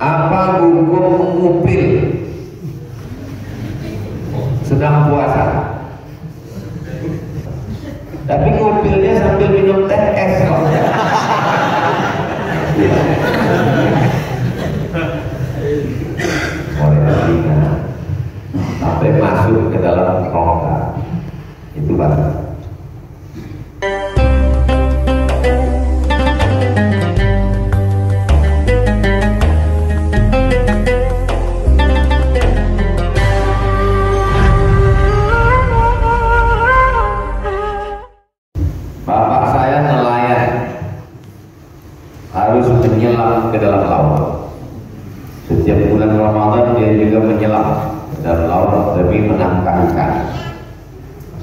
Apa hukum ngupil sedang puasa? Tapi ngupilnya sambil minum teh es kok. Sampai masuk ke dalam rongga itu batal. Bapak saya nelayan, harus menyelam ke dalam laut. Setiap bulan Ramadan dia juga menyelam dan laut demi menangkap ikan.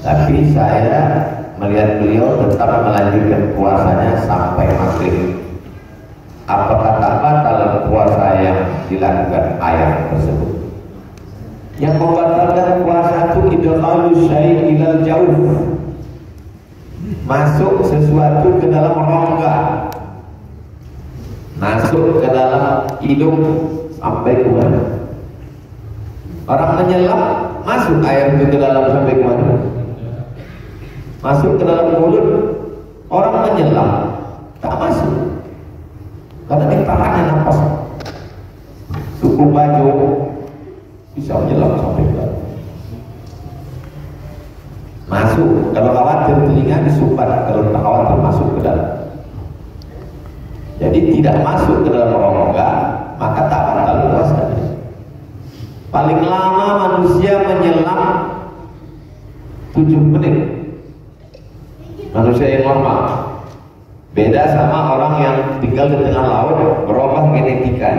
Tapi saya melihat beliau tetap melanjutkan puasanya sampai maghrib. Apakah batal puasa yang dilakukan ayat tersebut? Yang membatalkan puasa itu idkhalu syai' ilal jauh, masuk sesuatu ke dalam rongga, masuk ke dalam hidung sampai ke mana? Orang menyelam, masuk air itu ke dalam sampai ke mana? Masuk ke dalam mulut. Orang menyelam, tak masuk, karena ditahannya nafas. Suku Bajo bisa menyelam sampai ke dalam. Masuk, kalau khawatir telinga disumbat, kalau tak khawatir masuk ke dalam. Jadi tidak masuk ke dalam rongga, maka tak batal puasanya. Paling lama manusia menyelam 7 menit. Manusia yang normal. Beda sama orang yang tinggal di tengah laut, berubah genetika.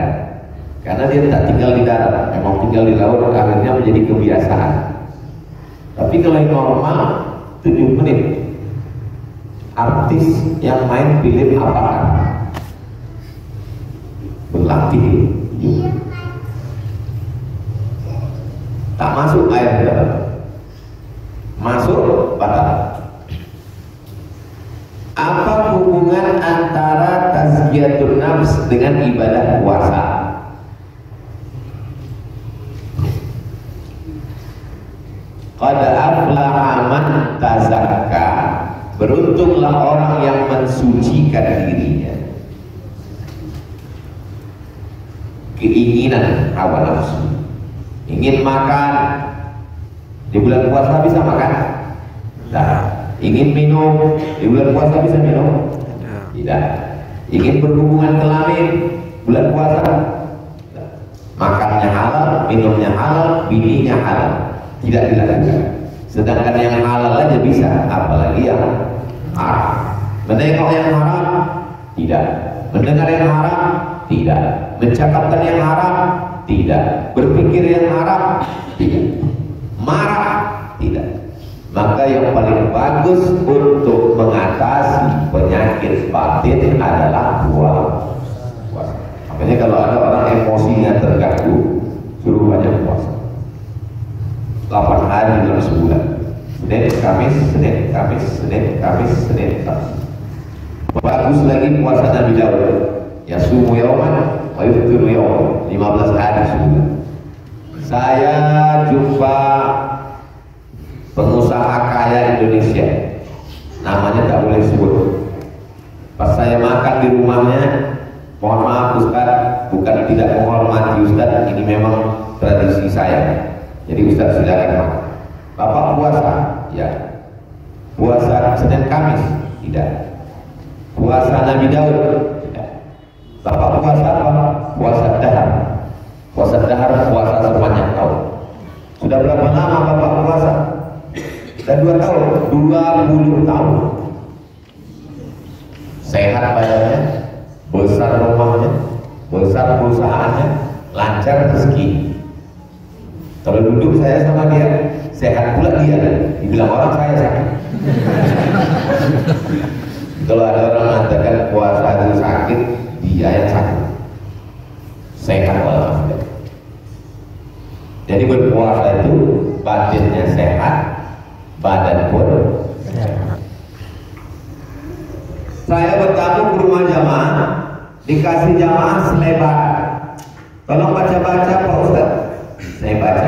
Karena dia tak tinggal di darat, memang tinggal di laut, akhirnya menjadi kebiasaan. Tapi kalau yang normal 7 menit. Artis yang main film apaan? Berlatih. Tak masuk air dalam. Masuk batal. Apa hubungan antara tazkiyatun nafs dengan ibadah puasa? Qad aflaha man tazakka, beruntunglah orang yang mensucikan dirinya. Keinginan hawa nafsu, ingin makan di bulan puasa bisa makan? Tidak. Ingin minum di bulan puasa bisa minum? Tidak. Ingin berhubungan kelamin bulan puasa? Tidak. Makannya halal, minumnya halal, bininya halal, tidak dilakukan. Sedangkan yang halal aja bisa, apalagi yang haram. Menengok yang haram? Tidak. Mendengar yang haram? Tidak. Mencakapkan yang haram? Tidak. Berpikir yang haram? Tidak. Marah? Tidak. Maka yang paling bagus untuk mengatasi penyakit batin adalah puasa. Makanya kalau ada orang emosinya terganggu, suruh banyak puasa. 8 hari dalam sebulan. Senin, Kamis, Senin, Kamis, Senin, Kamis, Senin, Kamis. Bagus lagi puasa Nabi Daud. Ya sumu yauman, wa yuftiru yauman. 15 hari sebulan. Saya jumpa pengusaha kaya Indonesia, namanya tak boleh sebut. Pas saya makan di rumahnya, mohon maaf Ustaz, bukan tidak menghormati Ustaz, ini memang tradisi saya. Jadi Ustaz silakan makan. Bapak puasa? Ya. Puasa Senin Kamis? Tidak. Puasa Nabi Daud? Tidak. Bapak puasa apa? Puasa dahar. Puasa dahar, puasa sepanjang tahun. Sudah berapa lama Bapak puasa? Dan 2 tahun, 20 tahun. Sehat badannya, besar rumahnya, besar perusahaannya, lancar rezeki. Kalau duduk saya sama dia, sehat pula dia. Dibilang orang saya sakit. Kalau ada orang mengatakan puasa itu sakit, dia yang sakit. Sehat walafiat. Jadi berpuasa itu batinnya sehat, badan pun sehat. Saya bertamu ke rumah jamaah, dikasih jamaah selebaran. Tolong baca-baca Pak Ustaz. Saya baca.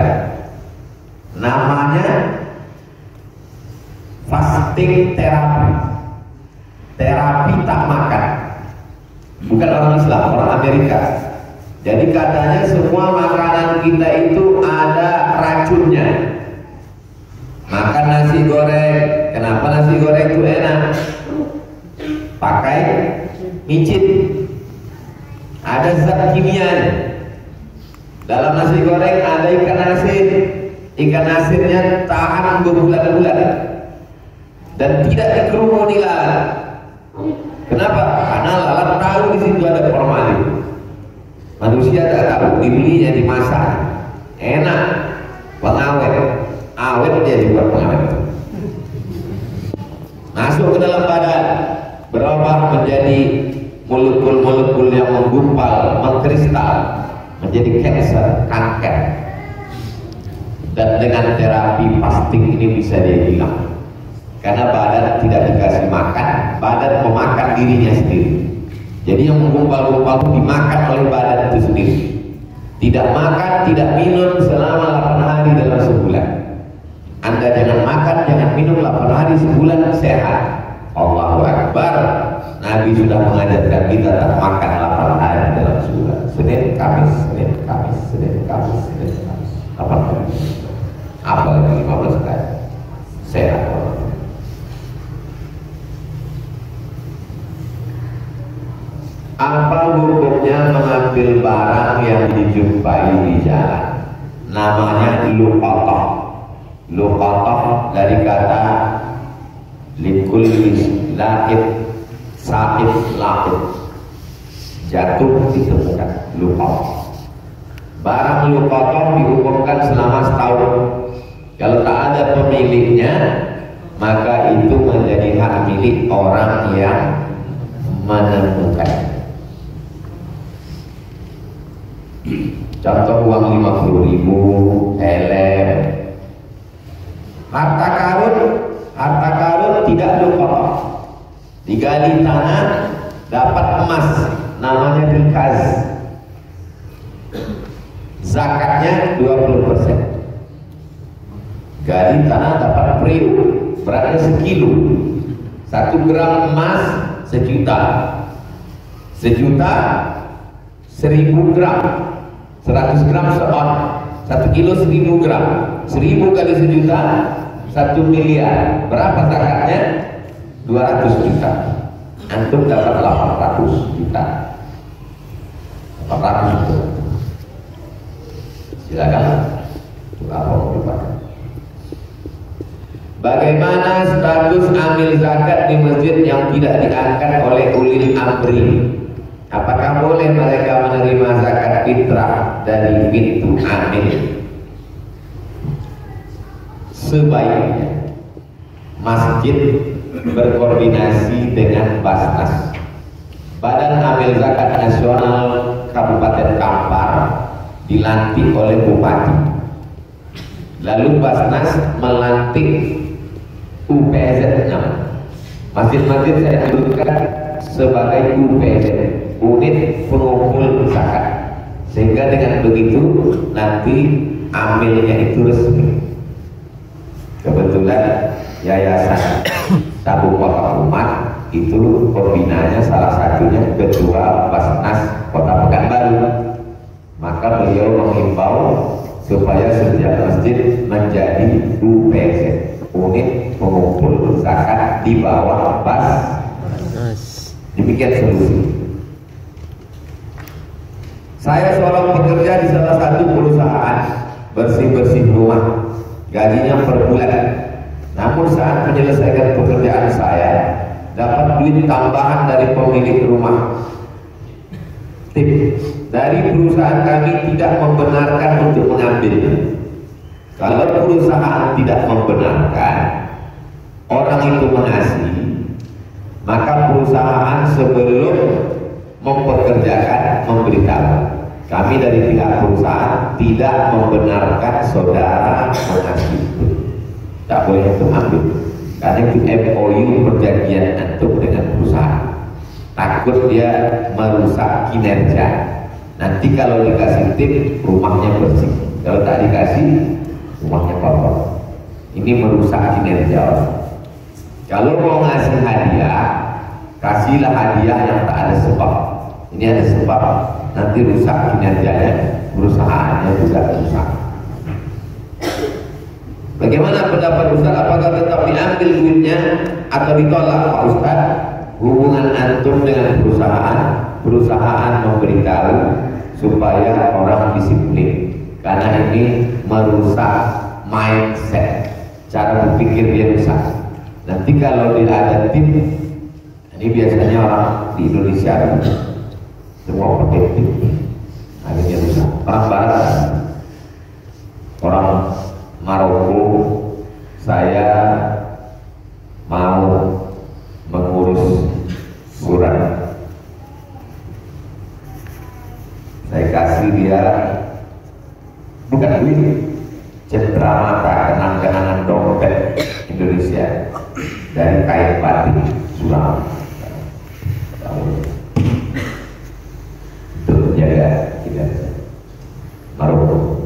Namanya fasting terapi. Terapi tak makan. Bukan orang Islam, orang Amerika. Jadi katanya semua makanan kita itu ada racunnya. Makan nasi goreng, kenapa nasi goreng itu enak? Pakai micin. Ada zat kimianya. Dalam nasi goreng ada ikan asin. Ikan asinnya tahan berbulan-bulan dan tidak dikerumuni lalat. Kenapa? Karena lalat tahu di situ ada formalin. Manusia tak tahu, dibelinya dimasak, enak, pengawet, awet dia juga pengawet. Masuk ke dalam badan, berubah menjadi molekul-molekul yang menggumpal, mengkristal, menjadi kanker, kanker. Dan dengan terapi fasting ini bisa dia hilang. Karena badan tidak dikasih makan, badan memakan dirinya sendiri. Jadi yang menggumpal-gumpal dimakan oleh badan itu sendiri. Tidak makan, tidak minum selama 8 hari dalam sebulan. Anda jangan makan, jangan minum 8 hari sebulan, sehat. Allahu Akbar. Nabi sudah mengajarkan kita tak makan 8 hari dalam sebulan. Senin, Kamis, Senin, Kamis, Senin, Kamis, Senin, Kamis. 8 hari. Apalagi 15 hari. Sehat. Apa hukumnya mengambil barang yang dijumpai di jalan? Namanya luqatah. Luqatah dari kata likul laqit, saqit, laqit, jatuh ditemukan, luqatah. Barang luqatah dihukumkan selama setahun. Kalau tak ada pemiliknya, maka itu menjadi hak milik orang yang menemukan. Contoh uang 50.000, helm. Harta karun tidak luqatah. Digali tanah dapat emas, namanya rikaz. Zakatnya 20%. Gali tanah dapat periuk, beratnya 1 kilo. 1 gram emas 1 juta. 1 juta 1000 gram. 100 gram seon, 1 kilo 1000 gram. 1000 kali 1 juta 1 miliar. Berapa zakatnya? 200 juta. Antum dapat 800 juta. 800 juta. Silakan. Apa mau dipakai? Bagaimana status amil zakat di masjid yang tidak diangkat oleh ulil amri? Apakah boleh mereka menerima zakat fitrah dari pintu amil? Sebaiknya masjid berkoordinasi dengan Basnas, Badan Amil Zakat Nasional Kabupaten Kampar, dilantik oleh Bupati. Lalu Basnas melantik UPZ 6. Masjid-masjid saya dudukkan sebagai UPZ, unit pengumpul zakat, sehingga dengan begitu nanti amilnya itu resmi. Kebetulan Yayasan Tabung Wakaf Umat itu pembinanya salah satunya Ketua Basnas Kota Pekanbaru. Maka beliau menghimbau supaya setiap masjid menjadi UPZ, unit pengumpul zakat di bawah Basnas. Demikian solusi. Saya seorang pekerja di salah satu perusahaan bersih-bersih rumah, gajinya per bulan. Namun saat menyelesaikan pekerjaan saya, dapat duit tambahan dari pemilik rumah. Tip dari perusahaan kami tidak membenarkan untuk mengambil. Kalau perusahaan tidak membenarkan, orang itu mengasih, maka perusahaan sebelum mempekerjakan memberitahu, kami dari pihak perusahaan tidak membenarkan saudara mengasih. Tak boleh itu ambil, karena itu MOU, perjanjian antum dengan perusahaan. Takut dia merusak kinerja. Nanti kalau dikasih tip rumahnya bersih, kalau tak dikasih rumahnya kotor. Ini merusak kinerja orang. Kalau mau ngasih hadiah, kasihlah hadiah yang tak ada sebab. Ini ada sebab, nanti rusak kinerjanya, perusahaannya juga rusak. Bagaimana pendapat Ustaz? Apakah tetap diambil duitnya atau ditolak Pak Ustaz? Hubungan antum dengan perusahaan memberitahu supaya orang disiplin, karena ini merusak mindset, cara berpikir dia rusak. Nanti kalau tidak ada tim, ini biasanya orang di Indonesia semua pakai tim, akhirnya rusak. Orang Barat, orang Maroko, saya mau mengurus surat, saya kasih dia bukan duit, cendramata, kenang-kenangan dompet Indonesia dari kain batik Suram untuk menjaga kita Maroko.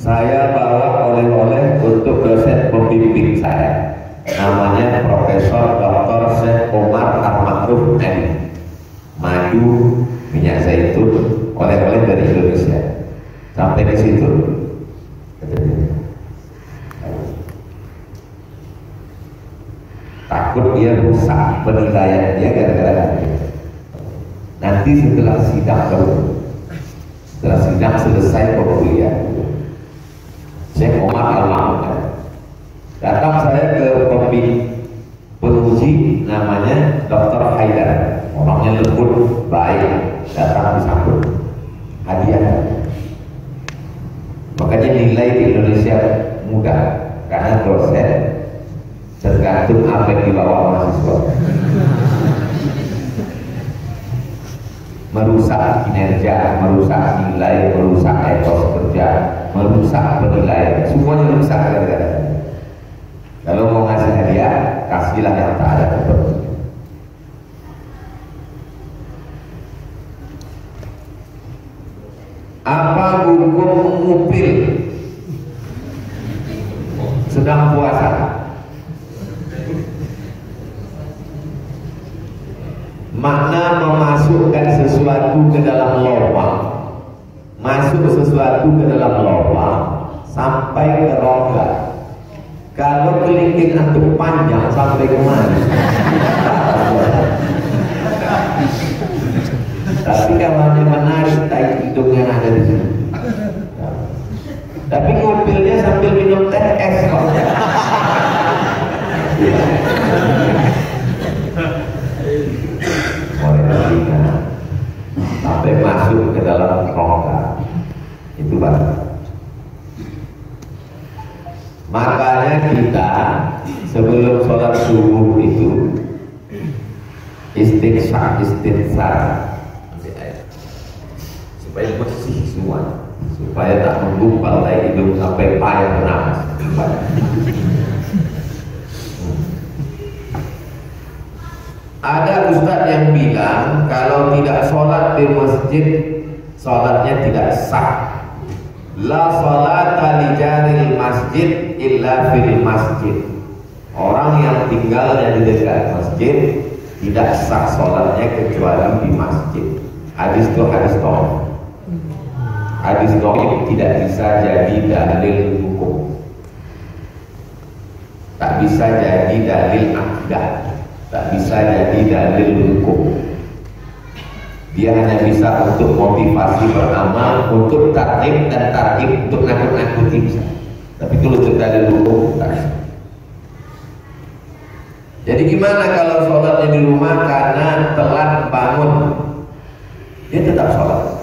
Saya bawa oleh-oleh untuk dosen pembimbing saya, namanya Profesor Dr. Syekh Omar Al-Makhruf M. Madu, minyak zaitun, oleh-oleh dari Indonesia. Sampai ke situ, takut dia rusak penilaian dia gara-gara nanti setelah sidang selesai pemilihan. Syekh Omar Al-Makhruf datang saya ke penguji namanya Dr. Haidar, orangnya lembut, baik, datang disambut hadiah. Makanya nilai di Indonesia mudah, karena dosen tergantung apa yang dibawa mahasiswa. Merusak kinerja, merusak nilai, merusak etos kerja, merusak penilaian, semuanya rusak gara-gara. Kalau mau ngasih hadiah, kasihlah yang tak ada kepentingan. Apa hukum mengupil sedang puasa? Makna memasukkan sesuatu ke dalam lubang, masuk sesuatu ke dalam lubang sampai ke rongga. Kalau kelingking antum panjang sampai ke mana? Tapi kawannya menarik tai hidung yang ada di sini. Tapi ngupilnya sambil minum teh es kok. Sampai masuk ke dalam rongga itu baru. Makanya kita sebelum sholat subuh itu istighfar supaya bersih semua, supaya tak menggumpal tai hidung sampai payah bernapas. Ada ustadz yang bilang kalau tidak sholat di masjid, sholatnya tidak sah. La sholata li jaril masjid illa fil masjid. Orang yang tinggalnya di dekat masjid tidak sah sholatnya kecuali di masjid. Hadis itu hadis dhaif. Hadis dhaif tidak bisa jadi dalil hukum, tak bisa jadi dalil akidah, tak bisa jadi dalil hukum. Dia hanya bisa untuk motivasi beramal, untuk tarhib dan tarhib, untuk nakut-nakuti bisa. Tapi kalau untuk dalil hukum tak bisa. Jadi gimana kalau sholatnya di rumah karena telat bangun? Dia tetap sholat.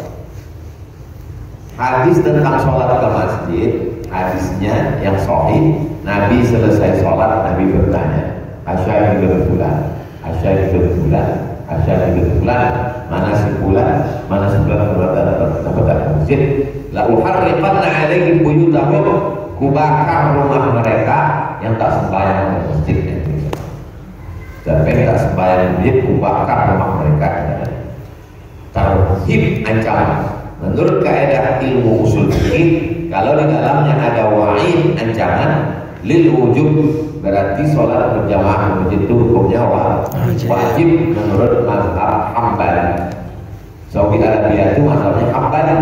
Hadis tentang sholat ke masjid, hadisnya yang sahih, Nabi selesai sholat, Nabi bertanya, asyhadu fulan, asyhadu fulan, asyhadu fulan, mana sebulan dapat masjid, la uharriqanna alaihim buyutahum, kubakar rumah mereka yang tak sembahyang di masjid. Sampai tak sembahyang di masjid, kubakar rumah mereka. Cara tauhid ancaman. Menurut kaidah ilmu usul fikih, kalau di dalamnya ada wa'id ancaman lil wujub, berarti sholat berjamaah masjid itu hukumnya wajib menurut mazhab Hambali. Saudi Arabia itu mazhabnya Hambali.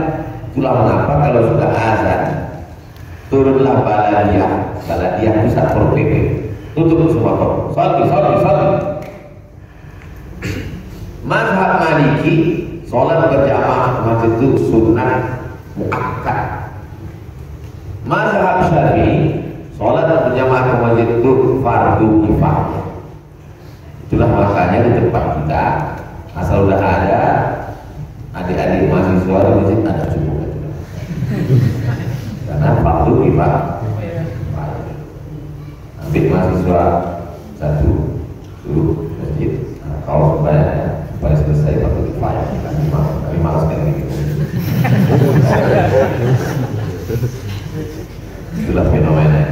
Itulah mengapa kalau sudah azan turunlah baladiyah itu Satpol PP, tutup semua toko, sholat. Mazhab Maliki sholat berjamaah masjid itu sunnah muakkad. Mazhab Syafi'i sholat berjamaah ke masjid itu fardu kifayah. Itulah makanya di tempat kita asal udah ada adik-adik mahasiswa di masjid ada cukup karena fardu kifayah. Ambil mahasiswa satu dulu masjid, nah, kalau kebanyakan supaya selesai fardu kifayah, kami malas kayak gitu. Itulah fenomena.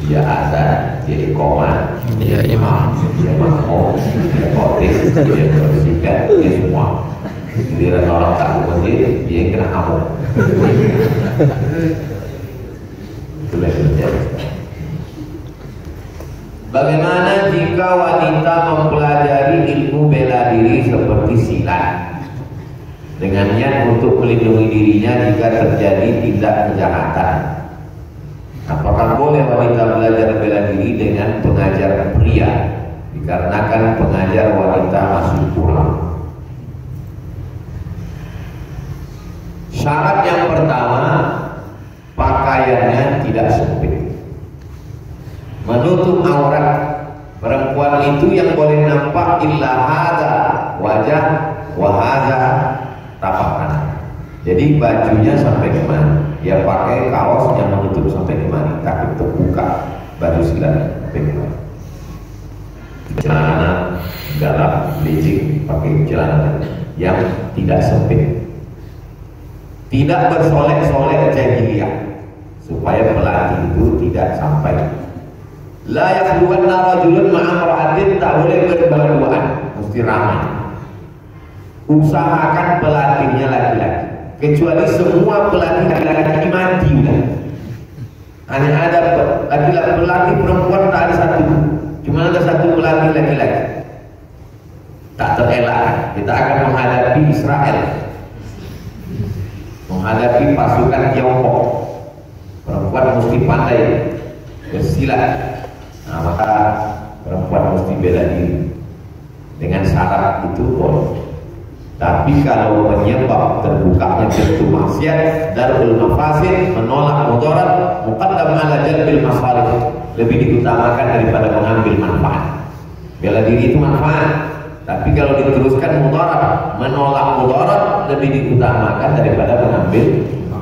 Dia ada, dia iqamah, dia imam, dia makmum, dia khotib, dia bersihkan, dia semua. Giliran orang tak masjid, dia kena amuk. Itulah yang terjadi. Bagaimana jika wanita mempelajari ilmu bela diri seperti silat dengan niat untuk melindungi dirinya jika terjadi tindak kejahatan? Apakah boleh wanita belajar bela diri dengan pengajar pria dikarenakan pengajar wanita masih kurang? Syarat yang pertama, pakaiannya tidak sempit, menutup aurat. Perempuan itu yang boleh nampak illa hadza wajah wa hadza tapak kanan. Jadi bajunya sampai ke mana? Dia pakai kaos yang menutup sampai ke mana? Kaki terbuka, baju silat sampai ke mana? Celana dalam licin, pakai celana yang tidak sempit, tidak bersolek-solek jahiliyah, supaya pelatih itu tidak sampai. La yakhluwanna rajulun ma'amra'atin, tak boleh berduaan, mesti ramai. Usahakan pelatihnya laki-laki, kecuali semua pelatih laki-laki mati udah. Hanya ada laki-laki pelatih perempuan tak ada satu, cuma ada satu pelatih laki-laki. Tak terelak, kita akan menghadapi Israel, menghadapi pasukan Tiongkok. Perempuan mesti pandai bersilat. Nah, maka perempuan mesti bela diri. Dengan syarat itu boleh. Tapi kalau menyebab terbukanya pintu maksiat, darul mafasid, menolak mudarat, muqaddam ala jalbil masalih, lebih diutamakan daripada mengambil manfaat. Bela diri itu manfaat, tapi kalau diteruskan mudarat, menolak mudarat, lebih diutamakan daripada mengambil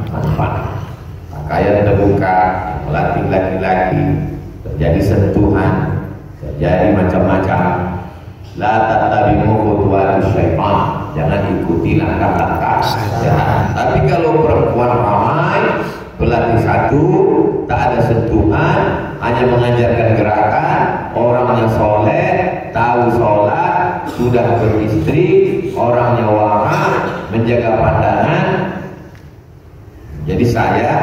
manfaat. Pakaian terbuka, melatih laki-laki, terjadi sentuhan, terjadi macam-macam. La tattabi'u khutuwatis syaitan, jangan ikuti langkah-langkah setan. Tapi kalau perempuan ramai, pelatih satu, tak ada sentuhan, hanya mengajarkan gerakan, orangnya soleh, tahu sholat, sudah beristri, orangnya warah, menjaga pandangan. Jadi saya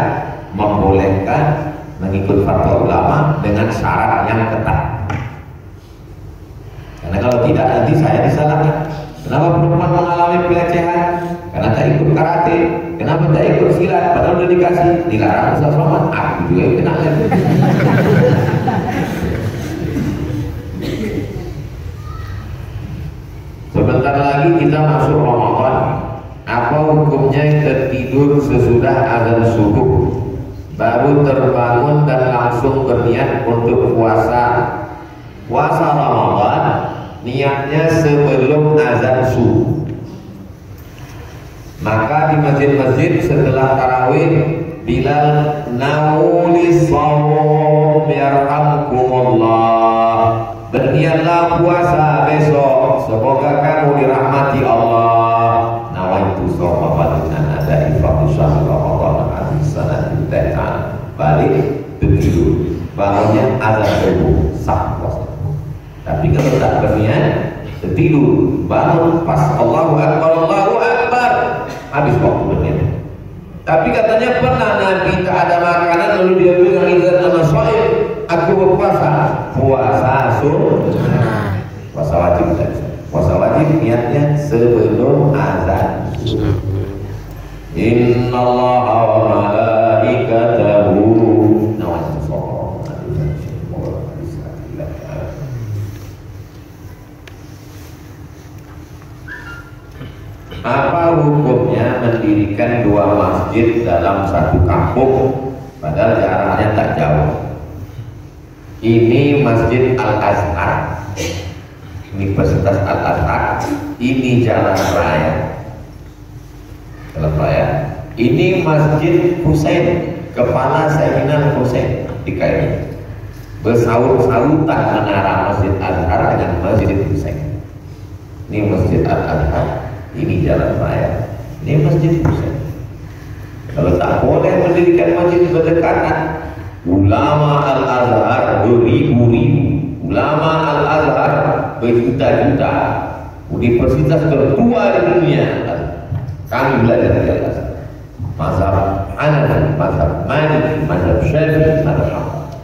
membolehkan mengikut fatwa ulama dengan syarat yang ketat. Karena kalau tidak nanti saya disalahkan. Kenapa perempuan mengalami pelecehan? Karena tak ikut karate. Kenapa tak ikut silat? Padahal udah dikasih, dilarang Ustaz Somad. Aku juga yang kena lagi. Sebentar lagi kita masuk Ramadan. Apa hukumnya yang tertidur sesudah azan subuh, baru terbangun dan langsung berniat untuk puasa Ramadan? Niatnya sebelum azan subuh. Maka di masjid-masjid setelah tarawih, Bilal nauli shawm yarhamkumullah, berniatlah puasa besok, semoga kamu dirahmati Allah. Nawaitu shawma fadlan ada ifradu syahr Ramadan al-sanati ta'ala. Balik begitu, bangunnya azan subuh, sah puasa. Tapi kalau tak berniat, tertidur, bangun pas Allahu niatnya sebelum azan. Innallaha wa malaikatahu apa hukumnya mendirikan dua masjid dalam satu kampung padahal jaraknya tak jauh? Ini Masjid Al-Azhar, Universitas Al-Azhar, ini Jalan Raya. Jalan Raya. Ini Masjid Husain, Kepala Sayyidina Husain di Kairo. Bersaut-sautan menara Masjid Al-Azhar dengan Masjid Husain. Ini Masjid Al-Azhar, ini Jalan Raya, ini Masjid Husain. Kalau tak boleh mendirikan masjid berdekatan, ulama Al-Azhar beribu-ribu, ulama Al-Azhar berjuta-juta, universitas tertua di dunia. Kami belajar di Al-Azhar, mazhab Hanafi, mazhab Maliki, mazhab Syafi'i, mazhab Hambali.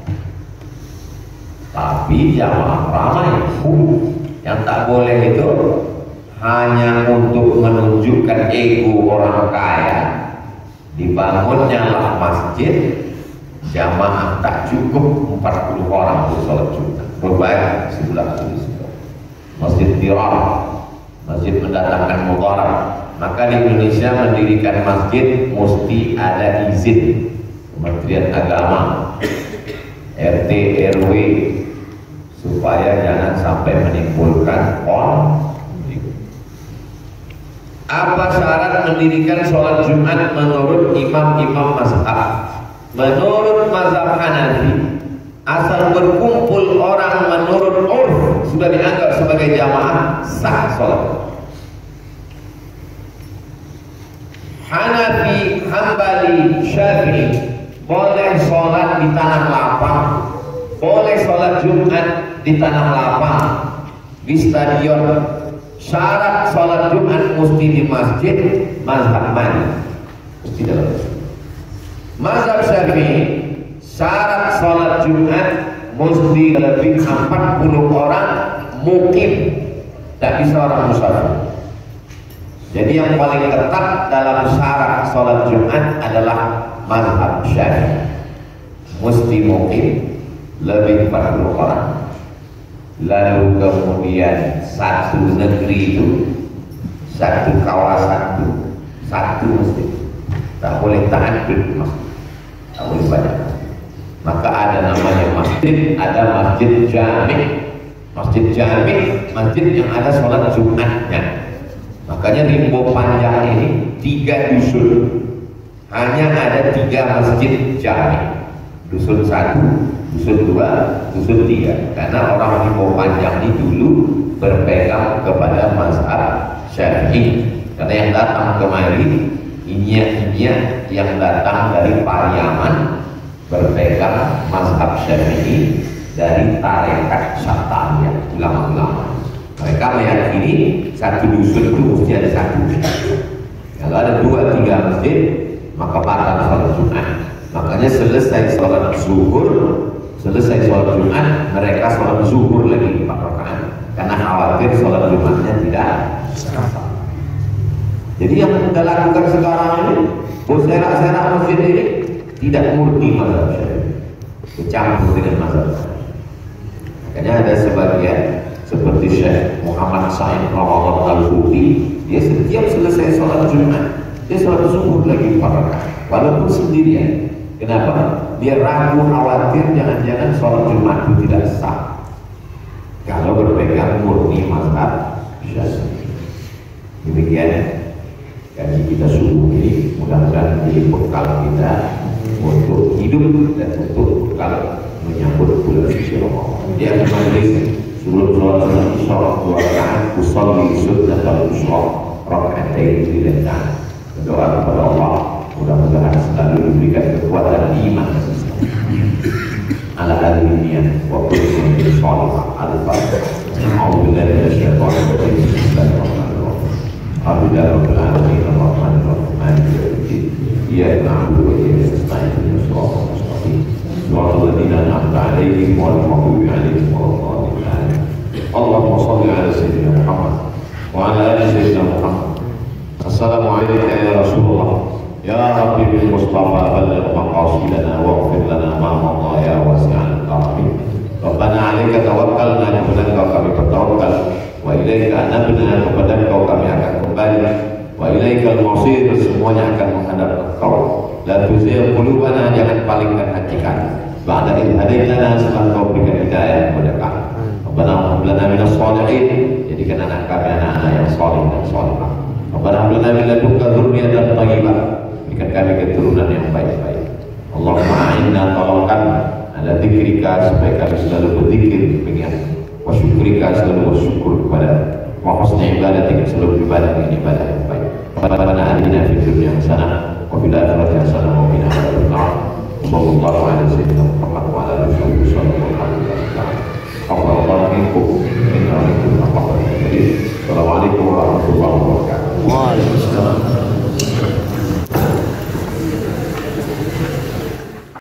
Tapi jamaah ramai. Yang tak boleh itu hanya untuk menunjukkan ego orang kaya. Dibangunnya lah masjid, jamaah tak cukup 40 orang untuk sholat Jumat. Berbaik sebelah kiri sebelah. Masjid Tirar, masjid mendatangkan mudarat. Maka di Indonesia mendirikan masjid mesti ada izin Kementerian Agama, RT RW, supaya jangan sampai menimbulkan konflik. Apa syarat mendirikan sholat Jumat menurut imam-imam mazhab? Menurut mazhab Hanafi, asal berkumpul orang menurut urf sudah dianggap sebagai jamaah, sah sholat. Hanafi, Hambali, Syafi'i boleh sholat di tanah lapang, boleh sholat Jumat di tanah lapang, di stadion. Syarat sholat Jumat mesti di masjid. Mazhab Maliki mesti dalam masjid. Mazhab Syafi'i syarat sholat Jumat mesti lebih 40 orang mukim, tak bisa orang musafir. Jadi yang paling ketat dalam syarat sholat Jumat adalah mazhab Syafi'i, mesti mukim lebih 40 orang. Lalu kemudian satu negeri itu, satu kawasan itu, satu masjid. Tak boleh ta'addud masjid, tak boleh banyak. Maka ada namanya masjid, ada masjid jami'. Masjid jami', masjid yang ada sholat Jumatnya. Makanya Rimbo Panjang ini 3 dusun, hanya ada 3 masjid jami'. Dusun 1, dusun 2, dusun 3. Karena orang Rimbo Panjang ini dulu berpegang kepada mazhab Syafi'i. Karena yang datang kemari Inya yang datang dari Pariaman berpegang mazhab Syafi'i dari tarekat Syattaniyah, ulama-ulama. Mereka meyakini satu dusun itu mesti ada satu. Kalau ada 2-3 masjid, maka batal sholat Jumat. Makanya selesai sholat zuhur, selesai sholat Jumat, mereka sholat zuhur lagi 4 rakaat karena khawatir sholat Jumatnya tidak sah. Jadi yang kita lakukan sekarang ini, berserak-serak masjid ini tidak murni mazhab Syafi'i, bercampur dengan mazhab Syafi'i. Makanya ada sebagian seperti Syekh Muhammad Sa'id Ramadan Al-Huti, dia setiap selesai sholat Jumat, dia sholat zuhur lagi 4 rakaat, walaupun sendirian. Kenapa? Dia ragu, khawatir jangan-jangan sholat Jumat itu tidak sah kalau berpegang murni mazhab Syafi'i. Demikian kaji kita subuh ini, mudah-mudahan menjadi bekal kita untuk hidup dan untuk bekal menyambut bulan suci Ramadan. Di akhir majlis sebelum sholat isya 2 rakaat, usolli sunnatal isya rakaatain lillah. Berdoa kepada Allah, mudah-mudahan selalu diberikan kekuatan iman ala hadhihi wa kullu shalihah al-fatihah. A'udzubillahi minasyaitonir rajim. Bismillahirrahmanirrahim. Alhamdulillah rabbil alamin arrahmanir rahim maliki yaumiddin. Iyyaka na'budu wa iyyaka nasta'in ihdinas siratal mustaqim siratal ladzina an'amta 'alaihim ghairil maghdubi 'alaihim waladdallin. Allahumma shalli 'ala sayyidina Muhammad وعلى آل سيدنا محمد. السلام عليك يا رسول الله. يا ربي بالمصطفى بلغ مقاصدنا واغفر لنا ما مضى يا واسع الكرم. ربنا عليك توكلنا kepada Engkau kami bertawakal, wa ilaika anabna kepada Engkau kami akan kembali, wa ilaikal masir semuanya akan menghadap Engkau. La tuzigh qulubana, jangan palingkan hati kami. Ba'da idh hadaitana, setelah Engkau berikan hidayah kepada kami. Rabbana hab lana minas shalihin, jadikan anak kami anak-anak yang saleh dan salihah. Rabbana hab lana min ladunka dzurriyyatan thayyibah, berikan kami keturunan yang baik-baik. Allahumma a'inna, tolongkan ala dzikrika, supaya kami selalu berzikir dengan wa syukrika, selalu bersyukur kepada wa husni ibadatika, selalu beribadah dengan ibadah yang baik. Rabbana atina fid dunya hasanah wa fil akhirati hasanah wa qina adzabannar. Sallallahu alaihi wasallam Muhammad wa ala alihi wasallam. Assalamualaikum warahmatullahi wabarakatuh.